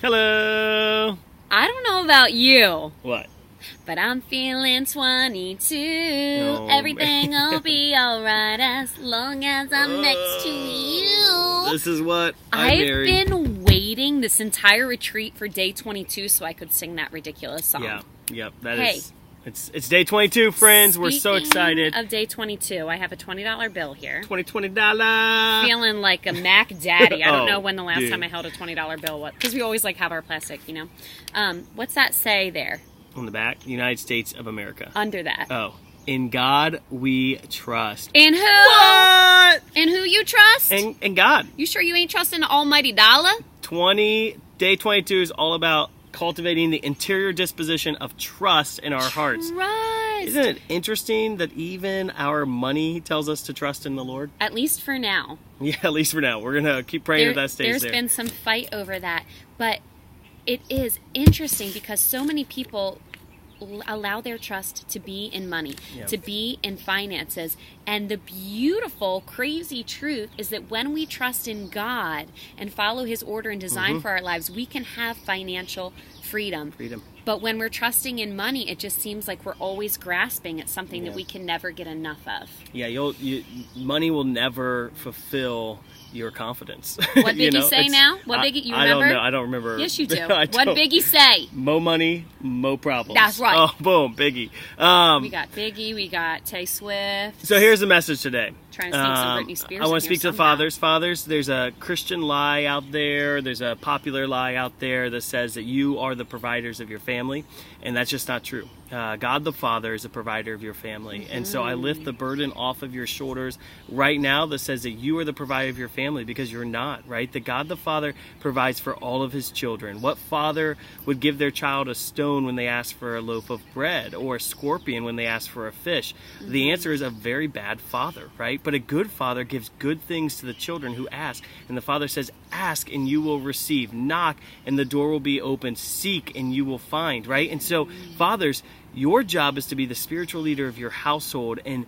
Hello. I don't know about you, What? but I'm feeling 22. Oh, Everything man. will be alright as long as I'm next to you. This is what I've married. been waiting this entire retreat for day 22 so I could sing that ridiculous song. Yeah. Yep. That Hey. is. It's day 22, friends. We're so Speaking excited. of day 22, I have a $20 bill here. $20. Feeling like a Mac Daddy. I don't Oh, know when the last dude. time I held a $20 bill was, because we always like have our plastic, you know. What's that say there On the back, United States of America. under that? Oh, in God we trust. In who? What? In who you trust? In God. You sure you ain't trusting the almighty dollar? Day 22 is all about cultivating the interior disposition of trust in our hearts. Trust. Isn't it interesting that even our money tells us to trust in the Lord? At least for now. Yeah, at least for now. We're going to keep praying that that stays There's there. been some fight over that. But it is interesting because so many people allow their trust to be in money, Yeah. to be in finances. And the beautiful, crazy truth is that when we trust in God and follow His order and design for our lives, we can have financial freedom. But when we're trusting in money, it just seems like we're always grasping at something that we can never get enough of. Yeah, money will never fulfill your confidence. What Biggie say now? What Biggie, you remember? I don't know. I don't remember. Yes, you do. I What don't. Biggie say? Mo money, mo problems. That's right. Oh, boom, Biggie. We got Biggie, we got Tay Swift. So here's the message today. Trying to sneak some Britney Spears I want in to here speak to the somehow. fathers. Fathers, there's a Christian lie out there. There's a popular lie out there that says that you are the providers of your family, and that's just not true. God the Father is the provider of your family. And so I lift the burden off of your shoulders right now that says that you are the provider of your family, because you're not, right? That God the Father provides for all of His children. What father would give their child a stone when they ask for a loaf of bread, or a scorpion when they ask for a fish? The answer is a very bad father, right? But a good father gives good things to the children who ask. And the Father says, ask and you will receive. Knock and the door will be opened. Seek and you will find, right? And so, fathers, your job is to be the spiritual leader of your household. And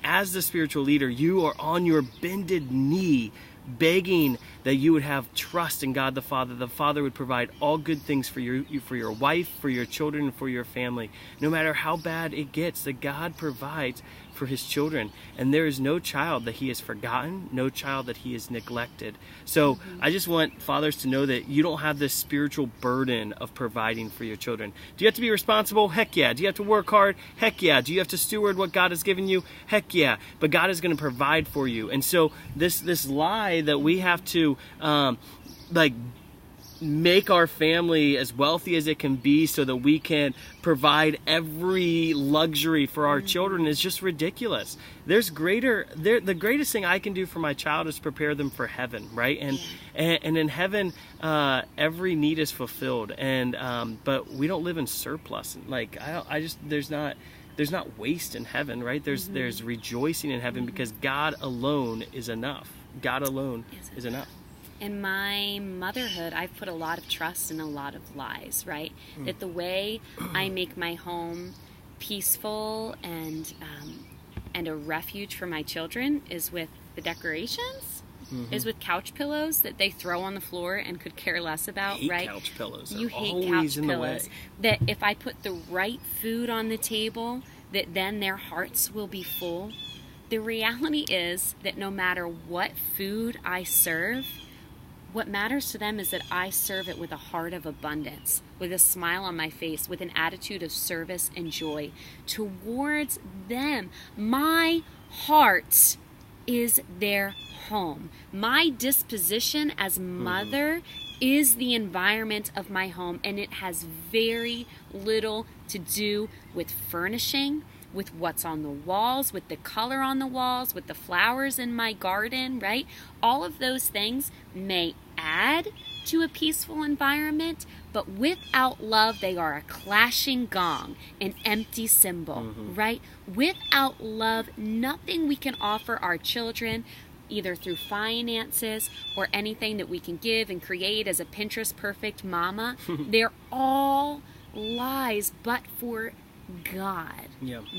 as the spiritual leader, you are on your bended knee begging that you would have trust in God the Father. The Father would provide all good things for your wife, for your children, and for your family. No matter how bad it gets, that God provides for His children. And there is no child that He has forgotten, no child that He has neglected. So I just want fathers to know that you don't have this spiritual burden of providing for your children. Do you have to be responsible? Heck yeah. Do you have to work hard? Heck yeah. Do you have to steward what God has given you? Heck yeah. But God is going to provide for you. And so this lie that we have to make our family as wealthy as it can be so that we can provide every luxury for our children is just ridiculous. The greatest thing I can do for my child is prepare them for heaven, right? And in heaven, every need is fulfilled. And but we don't live in surplus. Like there's not waste in heaven, right? There's rejoicing in heaven because God alone is enough. God alone is enough. In my motherhood, I've put a lot of trust in a lot of lies, right? That the way I make my home peaceful and a refuge for my children is with the decorations, is with couch pillows that they throw on the floor and could care less about, hate right? Couch pillows. You They're hate always couch in the pillows. way. That if I put the right food on the table, that then their hearts will be full. The reality is that no matter what food I serve, what matters to them is that I serve it with a heart of abundance, with a smile on my face, with an attitude of service and joy towards them. My heart is their home. My disposition as mother is the environment of my home, and it has very little to do with furnishing, with what's on the walls, with the color on the walls, with the flowers in my garden, right? All of those things may add to a peaceful environment, but without love, they are a clashing gong, an empty cymbal, right? Without love, nothing we can offer our children, either through finances or anything that we can give and create as a Pinterest perfect mama, they're all lies but for God,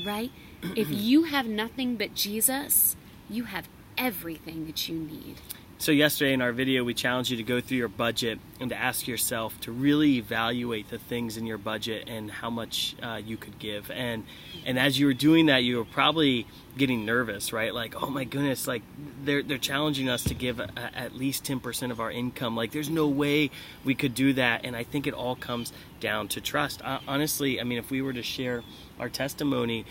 right? If you have nothing but Jesus, you have everything that you need. So yesterday in our video, we challenged you to go through your budget and to ask yourself to really evaluate the things in your budget and how much you could give. And as you were doing that, you were probably getting nervous, right? Like, oh my goodness, like they're challenging us to give at least 10% of our income. Like, there's no way we could do that. And I think it all comes down to trust. Honestly, I mean, if we were to share our testimony,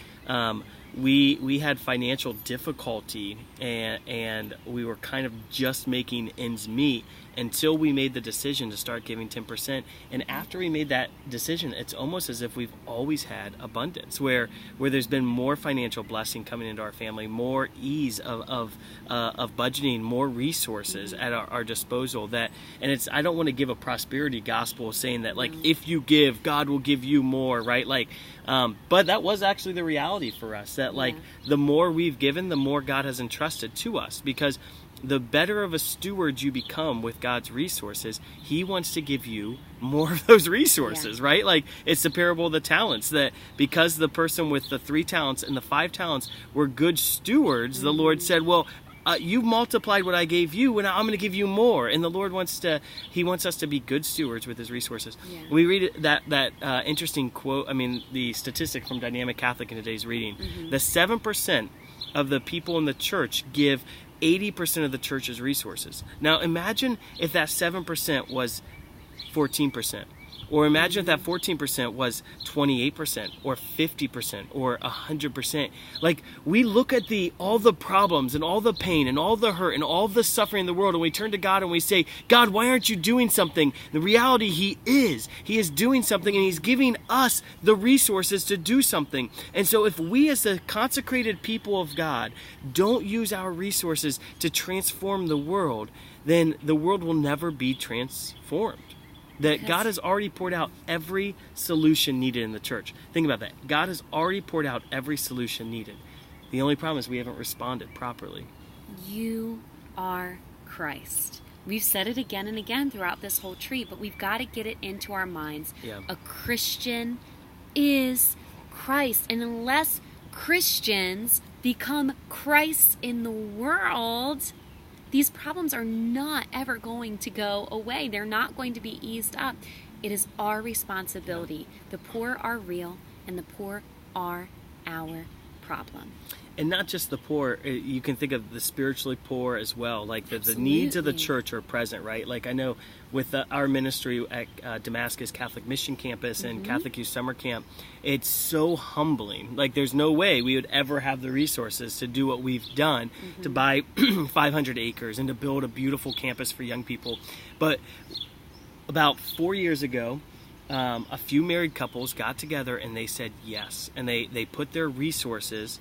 we had financial difficulty and we were kind of just making ends meet until we made the decision to start giving 10%. And after we made that decision, it's almost as if we've always had abundance, where there's been more financial blessing coming into our family, more ease of budgeting, more resources at our disposal. I don't want to give a prosperity gospel saying that, like, if you give, God will give you more, right? Like, but that was actually the reality for us, that like the more we've given, the more God has entrusted to us, because the better of a steward you become with God's resources, He wants to give you more of those resources, right? Like, it's the parable of the talents, that because the person with the 3 talents and the 5 talents were good stewards, the Lord said, well, you multiplied what I gave you, and I'm going to give you more. And the Lord wants us to be good stewards with His resources. Yeah. We read that interesting quote, the statistic from Dynamic Catholic in today's reading, the 7% of the people in the church give 80% of the church's resources. Now imagine if that 7% was 14%. Or imagine if that 14% was 28% or 50% or 100%. Like, we look at all the problems and all the pain and all the hurt and all the suffering in the world, and we turn to God and we say, God, why aren't you doing something? The reality, He is doing something, and He's giving us the resources to do something. And so if we as the consecrated people of God don't use our resources to transform the world, then the world will never be transformed. That God has already poured out every solution needed in the church. Think about that. God has already poured out every solution needed. The only problem is we haven't responded properly. You are Christ. We've said it again and again throughout this whole tree, but we've got to get it into our minds. Yeah. A Christian is Christ. And unless Christians become Christ in the world, these problems are not ever going to go away. They're not going to be eased up. It is our responsibility. The poor are real, and the poor are our problem. And not just the poor, you can think of the spiritually poor as well. Like the needs of the church are present, right? Like, I know with our ministry at Damascus Catholic Mission Campus and Catholic Youth Summer Camp, it's so humbling. Like, there's no way we would ever have the resources to do what we've done, to buy 500 acres and to build a beautiful campus for young people. But about 4 years ago, a few married couples got together and they said yes. And they put their resources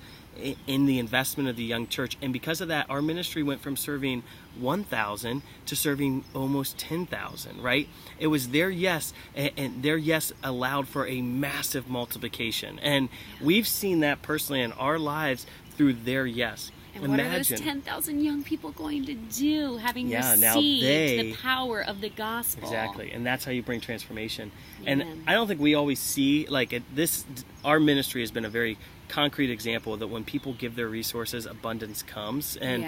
in the investment of the young church. And because of that, our ministry went from serving 1,000 to serving almost 10,000, right? It was their yes, and their yes allowed for a massive multiplication. And we've seen that personally in our lives through their yes. And what are those 10,000 young people going to do, having received the power of the gospel? Exactly, and that's how you bring transformation. Amen. And I don't think we always see, our ministry has been a very concrete example that when people give their resources, abundance comes. And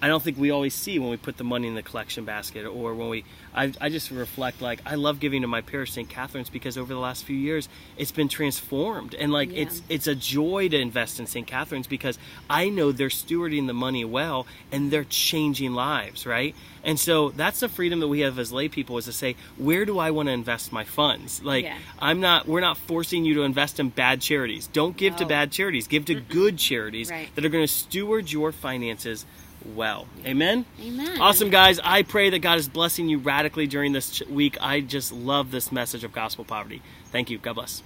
I don't think we always see when we put the money in the collection basket, or when I just reflect, like, I love giving to my parish, St. Catherine's, because over the last few years, it's been transformed. And it's a joy to invest in St. Catherine's, because I know they're stewarding the money well, and they're changing lives, right? And so that's the freedom that we have as lay people, is to say, where do I want to invest my funds? Like, we're not forcing you to invest in bad charities. Don't give to bad charities. Give to good charities that are going to steward your finances well. Amen? Amen. Awesome, guys. I pray that God is blessing you radically during this week. I just love this message of gospel poverty. Thank you. God bless.